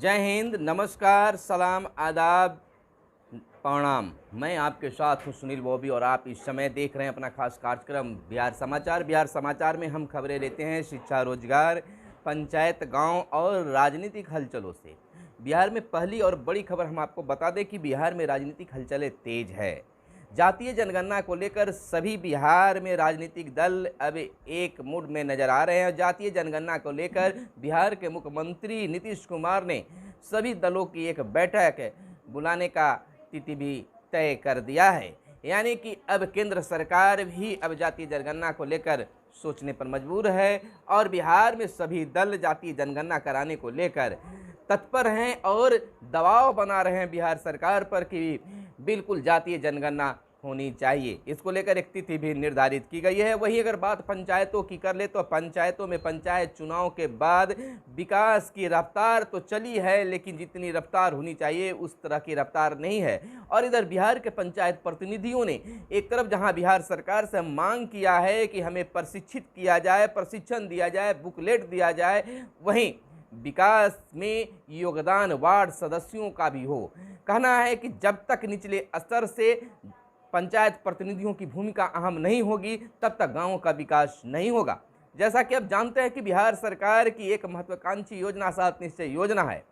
जय हिंद, नमस्कार, सलाम, आदाब, प्रणाम। मैं आपके साथ हूं सुनील बॉबी और आप इस समय देख रहे हैं अपना खास कार्यक्रम बिहार समाचार। बिहार समाचार में हम खबरें लेते हैं शिक्षा, रोजगार, पंचायत, गांव और राजनीतिक हलचलों से। बिहार में पहली और बड़ी खबर हम आपको बता दें कि बिहार में राजनीतिक हलचलें तेज है। जातीय जनगणना को लेकर सभी बिहार में राजनीतिक दल अब एक मूड में नजर आ रहे हैं। जातीय जनगणना को लेकर बिहार के मुख्यमंत्री नीतीश कुमार ने सभी दलों की एक बैठक बुलाने का तिथि भी तय कर दिया है। यानी कि अब केंद्र सरकार भी अब जातीय जनगणना को लेकर सोचने पर मजबूर है और बिहार में सभी दल जातीय जनगणना कराने को लेकर तत्पर हैं और दबाव बना रहे हैं बिहार सरकार पर कि बिल्कुल जातीय जनगणना होनी चाहिए। इसको लेकर एक तिथि भी निर्धारित की गई है। वहीं अगर बात पंचायतों की कर ले तो पंचायतों में पंचायत चुनाव के बाद विकास की रफ्तार तो चली है, लेकिन जितनी रफ्तार होनी चाहिए उस तरह की रफ्तार नहीं है। और इधर बिहार के पंचायत प्रतिनिधियों ने एक तरफ जहां बिहार सरकार से मांग किया है कि हमें प्रशिक्षित किया जाए, प्रशिक्षण दिया जाए, बुकलेट दिया जाए, वहीं विकास में योगदान वार्ड सदस्यों का भी हो। कहना है कि जब तक निचले स्तर से पंचायत प्रतिनिधियों की भूमिका अहम नहीं होगी तब तक गांवों का विकास नहीं होगा। जैसा कि आप जानते हैं कि बिहार सरकार की एक महत्वाकांक्षी योजना 7 निश्चय योजना है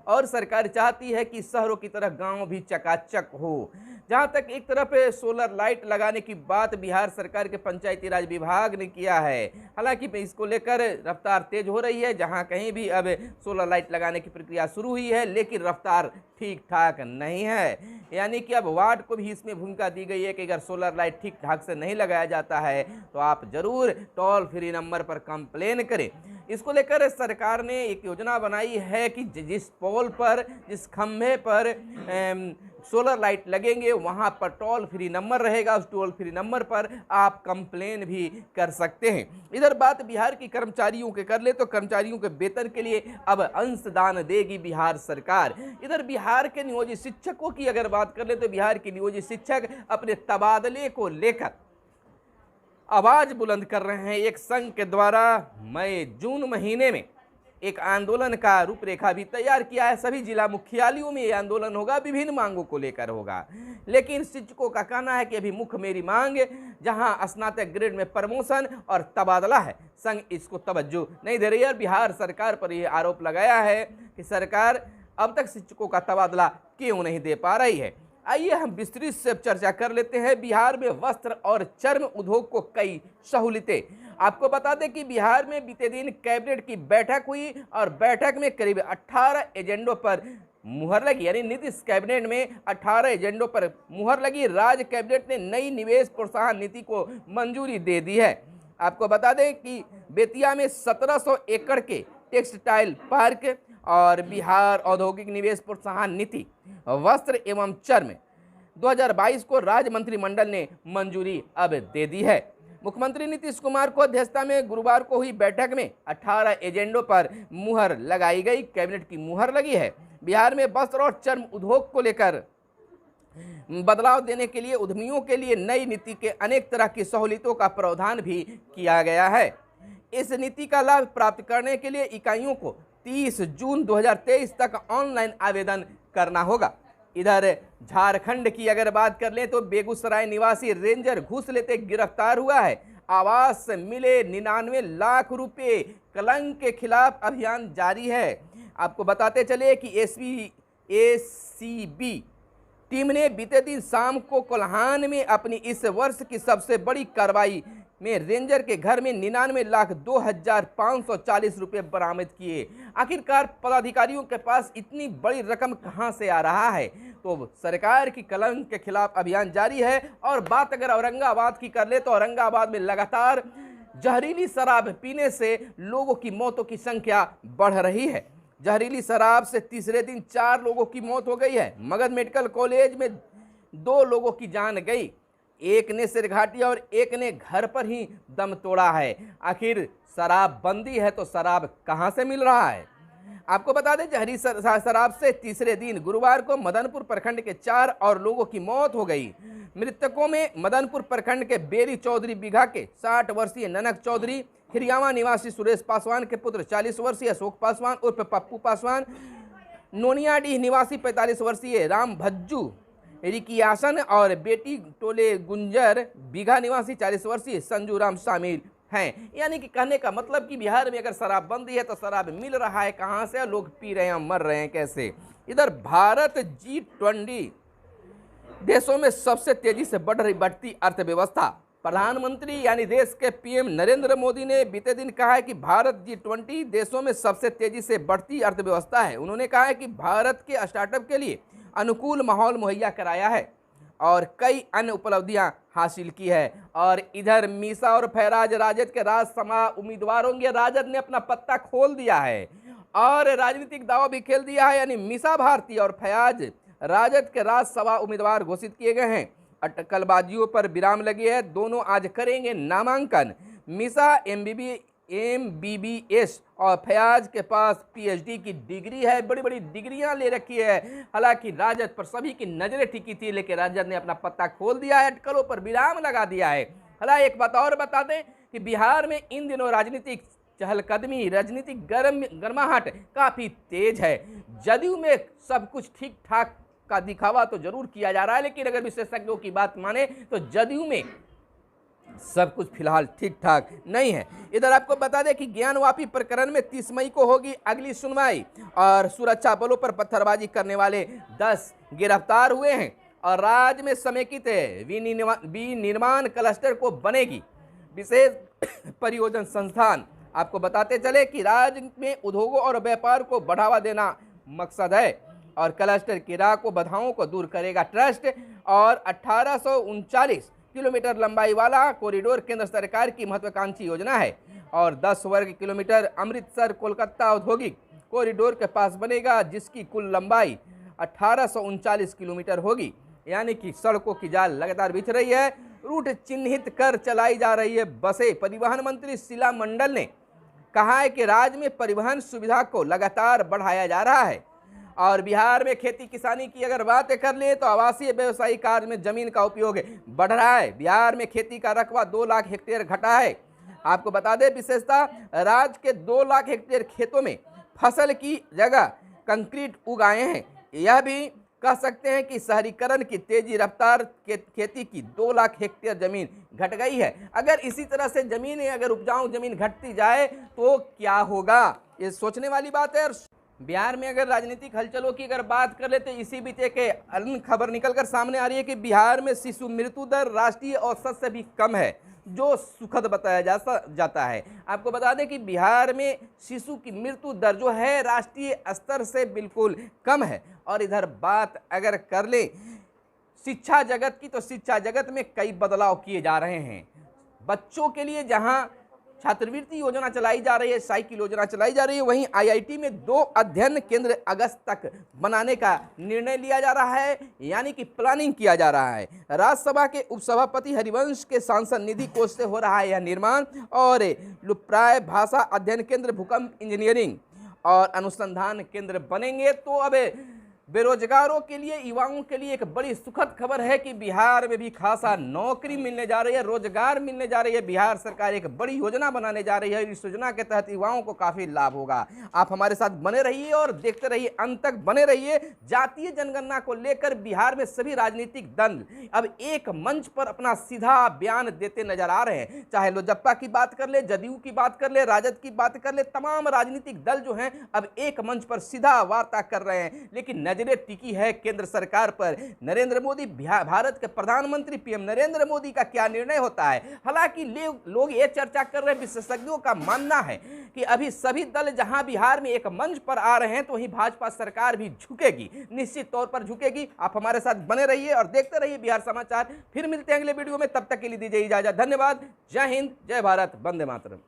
और सरकार चाहती है कि शहरों की तरह गांव भी चकाचक हो। जहां तक एक तरफ सोलर लाइट लगाने की बात बिहार सरकार के पंचायती राज विभाग ने किया है, हालांकि इसको लेकर रफ्तार तेज हो रही है। जहां कहीं भी अब सोलर लाइट लगाने की प्रक्रिया शुरू हुई है, लेकिन रफ्तार ठीक ठाक नहीं है। यानी कि अब वार्ड को भी इसमें भूमिका दी गई है कि अगर सोलर लाइट ठीक ठाक से नहीं लगाया जाता है तो आप जरूर टोल फ्री नंबर पर कंप्लेन करें। इसको लेकर सरकार ने एक योजना बनाई है कि जिस पोल पर, जिस खंभे पर सोलर लाइट लगेंगे वहां पर टोल फ्री नंबर रहेगा। उस टोल फ्री नंबर पर आप कंप्लेन भी कर सकते हैं। इधर बात बिहार की कर्मचारियों के कर ले तो कर्मचारियों के वेतन के लिए अब अंशदान देगी बिहार सरकार। इधर बिहार के नियोजित शिक्षकों की अगर बात कर ले तो बिहार के नियोजित शिक्षक अपने तबादले को लेकर आवाज बुलंद कर रहे हैं। एक संघ के द्वारा मई जून महीने में एक आंदोलन का रूपरेखा भी तैयार किया है। सभी जिला मुख्यालयों में ये आंदोलन होगा, विभिन्न मांगों को लेकर होगा। लेकिन शिक्षकों का कहना है कि अभी मुख्य मेरी मांग जहां स्नातक ग्रेड में प्रमोशन और तबादला है, संघ इसको तवज्जो नहीं दे रही है। बिहार सरकार पर यह आरोप लगाया है कि सरकार अब तक शिक्षकों का तबादला क्यों नहीं दे पा रही है। आइए हम विस्तृत से चर्चा कर लेते हैं। बिहार में वस्त्र और चर्म उद्योग को कई सहूलियतें। आपको बता दें कि बिहार में बीते दिन कैबिनेट की बैठक हुई और बैठक में करीब 18 एजेंडों पर मुहर लगी। यानी नीतीश कैबिनेट में 18 एजेंडों पर मुहर लगी। राज्य कैबिनेट ने नई निवेश प्रोत्साहन नीति को मंजूरी दे दी है। आपको बता दें कि बेतिया में 1700 एकड़ के टेक्सटाइल पार्क और बिहार औद्योगिक निवेश प्रोत्साहन नीति वस्त्र एवं चर्म 2022 को राज्य मंत्रिमंडल ने मंजूरी अब दे दी है। मुख्यमंत्री नीतीश कुमार को अध्यक्षता में गुरुवार को हुई बैठक में 18 एजेंडों पर मुहर लगाई गई, कैबिनेट की मुहर लगी है। बिहार में वस्त्र और चर्म उद्योग को लेकर बदलाव देने के लिए उद्यमियों के लिए नई नीति के अनेक तरह की सहूलियतों का प्रावधान भी किया गया है। इस नीति का लाभ प्राप्त करने के लिए इकाइयों को 30 जून 2023 तक ऑनलाइन आवेदन करना होगा। इधर झारखंड की अगर बात कर लें तो बेगूसराय निवासी रेंजर घूस लेते गिरफ्तार हुआ है। आवास से मिले 99 लाख रुपए, कलंक के खिलाफ अभियान जारी है। आपको बताते चले कि एसीबी टीम ने बीते दिन शाम को कोल्हान में अपनी इस वर्ष की सबसे बड़ी कार्रवाई में रेंजर के घर में 99,02,540 रुपये बरामद किए। आखिरकार पदाधिकारियों के पास इतनी बड़ी रकम कहां से आ रहा है? तो सरकार की कलंक के खिलाफ अभियान जारी है। और बात अगर औरंगाबाद की कर ले तो औरंगाबाद में लगातार जहरीली शराब पीने से लोगों की मौतों की संख्या बढ़ रही है। जहरीली शराब से तीसरे दिन 4 लोगों की मौत हो गई है। मगध मेडिकल कॉलेज में 2 लोगों की जान गई, एक ने सिरघाटी और एक ने घर पर ही दम तोड़ा है। आखिर शराब बंदी है तो शराब कहां से मिल रहा है? आपको बता दें जहरी शराब से तीसरे दिन गुरुवार को मदनपुर प्रखंड के 4 और लोगों की मौत हो गई। मृतकों में मदनपुर प्रखंड के बेरी चौधरी बीघा के 60 वर्षीय ननक चौधरी, खिरियावा निवासी सुरेश पासवान के पुत्र 40 वर्षीय अशोक पासवान उर्फ पप्पू पासवान, नोनियाडीह निवासी 45 वर्षीय राम भज्जू रिकियासन और बेटी टोले गुंजर बीघा निवासी 40 वर्षीय संजू राम शामिल हैं। यानी कि कहने का मतलब कि बिहार में अगर शराबबंदी है तो शराब मिल रहा है कहाँ से, लोग पी रहे हैं, मर रहे हैं कैसे। इधर भारत G20 देशों में सबसे तेजी से बढ़ती अर्थव्यवस्था। प्रधानमंत्री यानी देश के पीएम नरेंद्र मोदी ने बीते दिन कहा है कि भारत G20 देशों में सबसे तेजी से बढ़ती अर्थव्यवस्था है। उन्होंने कहा है कि भारत के स्टार्टअप के लिए अनुकूल माहौल मुहैया कराया है और कई अन्य उपलब्धियां हासिल की है। और इधर मीसा और फैराज राजद के राज्यसभा उम्मीदवार होंगे। राजद ने अपना पत्ता खोल दिया है और राजनीतिक दावा भी खेल दिया है, यानी मीसा भारती और फैयाज राजद के राज्यसभा उम्मीदवार घोषित किए गए हैं। अटकलबाजियों पर विराम लगी है, दोनों आज करेंगे नामांकन। मीसा MBBS और फैयाज के पास PhD की डिग्री है, बड़ी बड़ी डिग्रियां ले रखी है। हालांकि राजद पर सभी की नजरें टिकी थी, लेकिन राजद ने अपना पत्ता खोल दिया है, अटकलों पर विराम लगा दिया है। हालांकि एक बात और बता दें कि बिहार में इन दिनों राजनीतिक चहलकदमी, राजनीतिक गर्माहट काफ़ी तेज है। जदयू में सब कुछ ठीक ठाक का दिखावा तो जरूर किया जा रहा है, लेकिन अगर विशेषज्ञों की बात माने तो जदयू में सब कुछ फिलहाल ठीक ठाक नहीं है। इधर आपको बता दें कि ज्ञानवापी प्रकरण में 30 मई को होगी अगली सुनवाई और सुरक्षा बलों पर पत्थरबाजी करने वाले 10 गिरफ्तार हुए हैं और राज्य में समेकित विनिर्माण क्लस्टर को बनेगी विशेष परियोजना संस्थान। आपको बताते चले कि राज्य में उद्योगों और व्यापार को बढ़ावा देना मकसद है और क्लस्टर की राह को बाधाओं को दूर करेगा ट्रस्ट। और 1839 किलोमीटर लंबाई वाला कॉरिडोर केंद्र सरकार की महत्वाकांक्षी योजना है और 10 वर्ग किलोमीटर अमृतसर कोलकाता औद्योगिक कॉरिडोर के पास बनेगा, जिसकी कुल लंबाई 1839 किलोमीटर होगी। यानी कि सड़कों की जाल लगातार बिछ रही है, रूट चिन्हित कर चलाई जा रही है बसें। परिवहन मंत्री शीला मंडल ने कहा है कि राज्य में परिवहन सुविधा को लगातार बढ़ाया जा रहा है और बिहार में खेती किसानी की अगर बात कर ले तो आवासीय व्यवसायिक कार्य में जमीन का उपयोग बढ़ रहा है। बिहार में खेती का रकबा 2 लाख हेक्टेयर घटा है। आपको बता दें विशेषता राज्य के 2 लाख हेक्टेयर खेतों में फसल की जगह कंक्रीट उगाए हैं। यह भी कह सकते हैं कि शहरीकरण की तेजी रफ्तार के खेती की 2 लाख हेक्टेयर जमीन घट गई है। अगर इसी तरह से जमीन अगर उपजाऊ जमीन घटती जाए तो क्या होगा, ये सोचने वाली बात है। बिहार में अगर राजनीतिक हलचलों की अगर बात कर ले तो इसी बीच एक अन्य खबर निकलकर सामने आ रही है कि बिहार में शिशु मृत्यु दर राष्ट्रीय औसत से भी कम है, जो सुखद बताया जाता है। आपको बता दें कि बिहार में शिशु की मृत्यु दर जो है राष्ट्रीय स्तर से बिल्कुल कम है। और इधर बात अगर कर ले शिक्षा जगत की तो शिक्षा जगत में कई बदलाव किए जा रहे हैं। बच्चों के लिए जहां छात्रवृत्ति योजना चलाई जा रही है, साइकिल योजना चलाई जा रही है, वहीं IIT में 2 अध्ययन केंद्र अगस्त तक बनाने का निर्णय लिया जा रहा है, यानी कि प्लानिंग किया जा रहा है। राज्यसभा के उपसभापति हरिवंश के सांसद निधि कोष से हो रहा है यह निर्माण। और लुप्राय भाषा अध्ययन केंद्र, भूकंप इंजीनियरिंग और अनुसंधान केंद्र बनेंगे। तो अब बेरोजगारों के लिए, युवाओं के लिए एक बड़ी सुखद खबर है कि बिहार में भी खासा नौकरी मिलने जा रही है, रोजगार मिलने जा रही है। बिहार सरकार एक बड़ी योजना बनाने जा रही है, इस योजना के तहत युवाओं को काफी लाभ होगा। आप हमारे साथ बने रहिए और देखते रहिए, अंत तक बने रहिए। जातीय जनगणना को लेकर बिहार में सभी राजनीतिक दल अब एक मंच पर अपना सीधा बयान देते नजर आ रहे हैं। चाहे लोजपा की बात कर ले, जदयू की बात कर ले, राजद की बात कर ले, तमाम राजनीतिक दल जो हैं अब एक मंच पर सीधा वार्ता कर रहे हैं। लेकिन नजरें टिकी है केंद्र सरकार पर। नरेंद्र मोदी, भारत के प्रधानमंत्री पीएम नरेंद्र मोदी का क्या निर्णय होता है। हालांकि लोग ये चर्चा कर रहे हैं, विशेषज्ञों का मानना है कि अभी सभी दल जहां बिहार में एक मंच पर आ रहे हैं तो वहीं भाजपा सरकार भी झुकेगी, निश्चित तौर पर झुकेगी। आप हमारे साथ बने रहिए और देखते रहिए बिहार समाचार। फिर मिलते हैं अगले वीडियो में, तब तक के लिए दीजिए इजाजत। धन्यवाद। जय हिंद, जय भारत, वंदे मातरम।